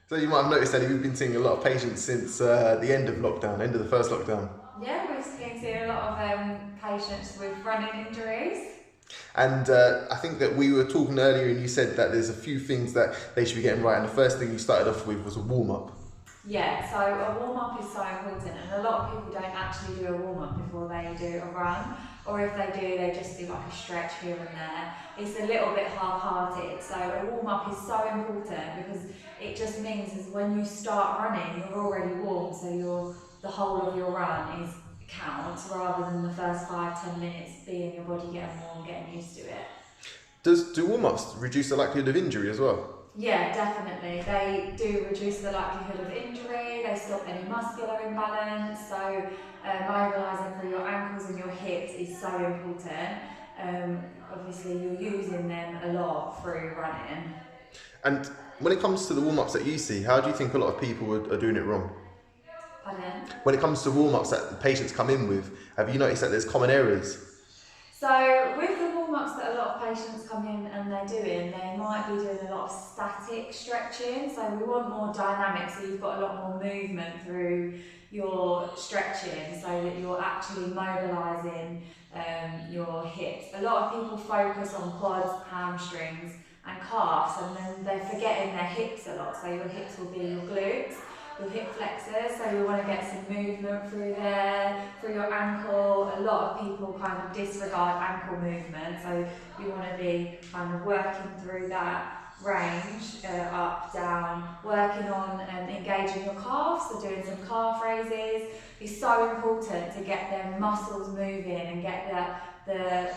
So you might have noticed, Ellie, we've been seeing a lot of patients since the end of lockdown, end of the first lockdown. Yeah, we've been seeing a lot of patients with running injuries. And I think that we were talking earlier and you said that there's a few things that they should be getting right. And the first thing you started off with was a warm-up. Yeah, so a warm-up is so important, and a lot of people don't actually do a warm-up before they do a run, or if they do, they just do like a stretch here and there. It's a little bit half-hearted, so a warm-up is so important because it just means is when you start running, you're already warm, so the whole of your run is counts rather than the first 5-10 minutes being your body getting warm, getting used to it. Do warm-ups reduce the likelihood of injury as well? Yeah, definitely. They do reduce the likelihood of injury, they stop any muscular imbalance, so mobilising through your ankles and your hips is so important. Obviously you're using them a lot through running. And when it comes to the warm-ups that you see, how do you think a lot of people are doing it wrong? Pardon? When it comes to warm-ups that the patients come in with, have you noticed that there's common areas? So with the warm-ups that a lot of patients come in and they're doing, they might be doing a lot of static stretching. So we want more dynamic, so you've got a lot more movement through your stretching so that you're actually mobilising your hips. A lot of people focus on quads, hamstrings and calves, and then they're forgetting their hips a lot. So your hips will be your glutes, your hip flexors, so we want to get some movement through there, through your ankle. A lot of people kind of disregard ankle movement, so you want to be kind of working through that range, up, down, working on engaging your calves, so doing some calf raises. It's so important to get them muscles moving and get the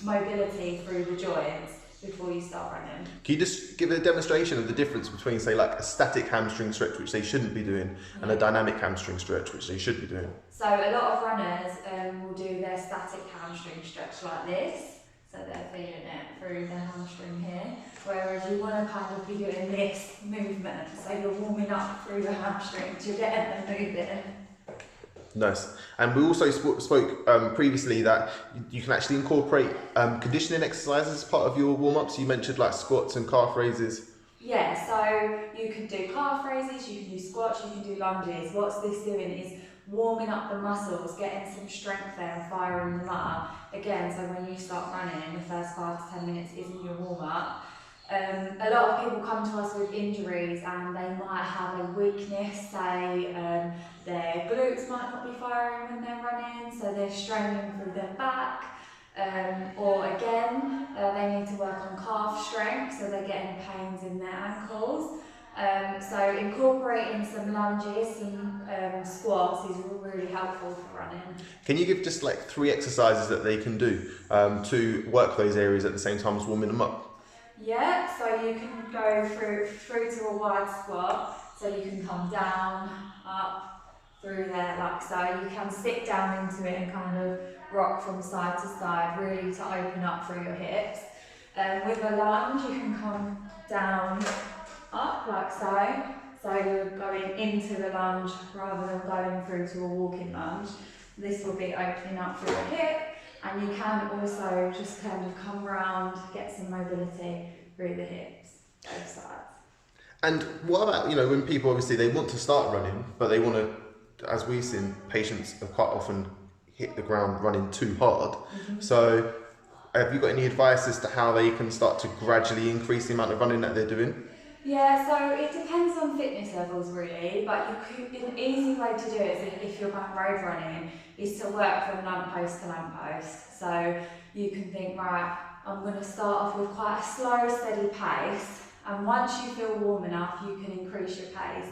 mobility through the joints before you start running. Can you just give a demonstration of the difference between, say, like a static hamstring stretch, which they shouldn't be doing, and a dynamic hamstring stretch, which they should be doing? So a lot of runners will do their static hamstring stretch like this. So they're feeling it through their hamstring here. Whereas you want to kind of be doing this movement. So you're warming up through the hamstrings, you're getting them moving. Nice. And we also spoke previously that you can actually incorporate conditioning exercises as part of your warm-ups. You mentioned like squats and calf raises. Yeah, so you can do calf raises, you can do squats, you can do lunges. What's this doing is warming up the muscles, getting some strength there and firing them up. Again, so when you start running, the first 5 to 10 minutes isn't your warm-up. A lot of people come to us with injuries and they might have a weakness, say their glutes might not be firing when they're running, so they're straining through their back. Or again, they need to work on calf strength, so they're getting pains in their ankles. So incorporating some lunges, some squats is really helpful for running. Can you give just like 3 exercises that they can do to work those areas at the same time as warming them up? Yeah, so you can go through to a wide squat, so you can come down, up, through there like so. You can sit down into it and kind of rock from side to side, really to open up through your hips. With a lunge, you can come down, up like so. So you're going into the lunge rather than going through to a walking lunge. This will be opening up through the hip. And you can also just kind of come around, get some mobility through the hips, both sides. And what about, you know, when people obviously they want to start running, but they want to, as we've seen, patients have quite often hit the ground running too hard. Mm-hmm. So have you got any advice as to how they can start to gradually increase the amount of running that they're doing? Yeah, so it depends on fitness levels really, but an easy way to do it is if you're going road running, is to work from lamppost to lamppost. So you can think, right, I'm going to start off with quite a slow, steady pace, and once you feel warm enough, you can increase your pace.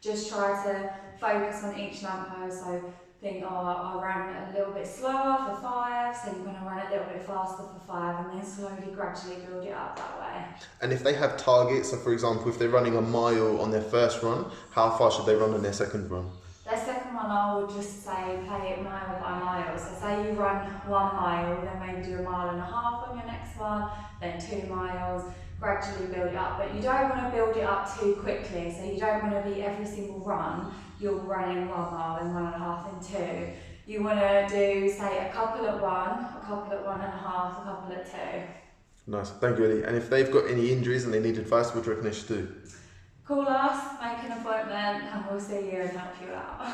Just try to focus on each lamppost. So think, oh, I ran a little bit slower for 5, so you're going to run a little bit faster for 5, and then slowly, gradually build it up that way. And if they have targets, so for example, if they're running a mile on their first run, how far should they run on their second run? Their second one, I would just say play it mile by mile. So say you run 1 mile, then maybe do 1.5 miles on your next one, then 2 miles, gradually build it up. But you don't want to build it up too quickly, so you don't want to be every single run, you're running 1 mile, then 1.5, then 2. You want to do, say, a couple at 1, a couple at 1.5, a couple at 2. Nice, thank you, Ellie. And if they've got any injuries and they need advice, what do you reckon they should do? call us, make an appointment, and we'll see you and help you out.